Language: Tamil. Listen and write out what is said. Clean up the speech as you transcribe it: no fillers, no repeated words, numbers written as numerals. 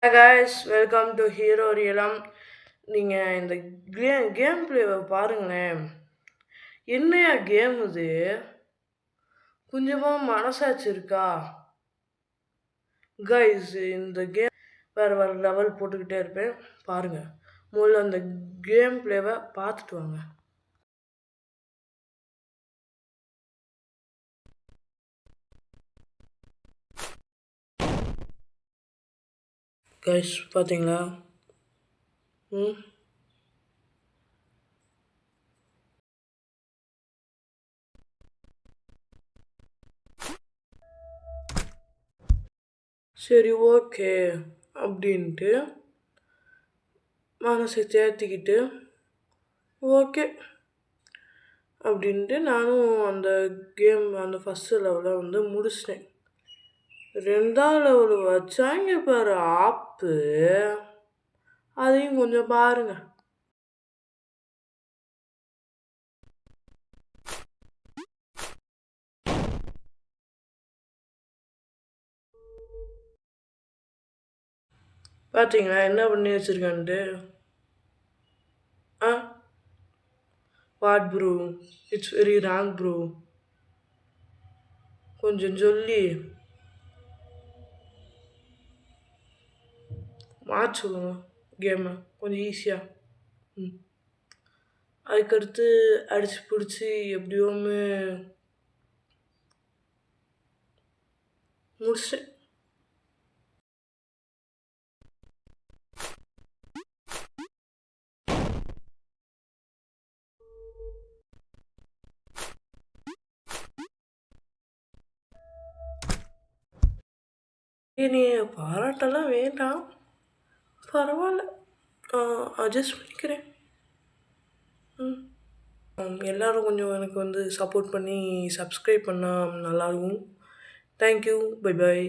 Hi guys, welcome to Hero Realm. நீங்கள் இந்த கேம் பிளேவை பாருங்களேன். என்னையா கேம் இது? கொஞ்சமாக மனசாட்சி இருக்கா? கைஸ், இந்த கேம் வேறு வேறு லெவல் போட்டுக்கிட்டே இருப்பேன். பாருங்கள், முதல்ல அந்த கேம் பிளேவை பார்த்துட்டு வாங்க. கைஸ், பார்த்தீங்களா? ம் சரி, ஓகே அப்படின்ட்டு மனசை தேர்த்திக்கிட்டு ஓகே அப்படின்ட்டு நானும் அந்த கேம் அந்த ஃபஸ்ட்டு லெவலை முடிச்சிட்டேன். 2ஆவது லெவலு வச்சாங்க பாரு ஆப்பு, அதையும் கொஞ்சம் பாருங்க. பார்த்தீங்களா என்ன பண்ணி வச்சிருக்கேன்ட்டு? ஆ what bro, it's very wrong bro. கொஞ்சம் சொல்லி மாற்ற சொல்லுங்க கேமை கொஞ்சம் ஈஸியாக. ம் அதுக்கடுத்து அடித்து பிடிச்சி எப்படியோன்னு முடிச்சிட்டேன். நீ பாராட்டெல்லாம் வேண்டாம், பரவாயில்ல, அட்ஜஸ்ட் பண்ணிக்கிறேன். எல்லோரும் கொஞ்சம் எனக்கு சப்போர்ட் பண்ணி சப்ஸ்கிரைப் பண்ணால் நல்லாயிருக்கும். Thank you, bye bye.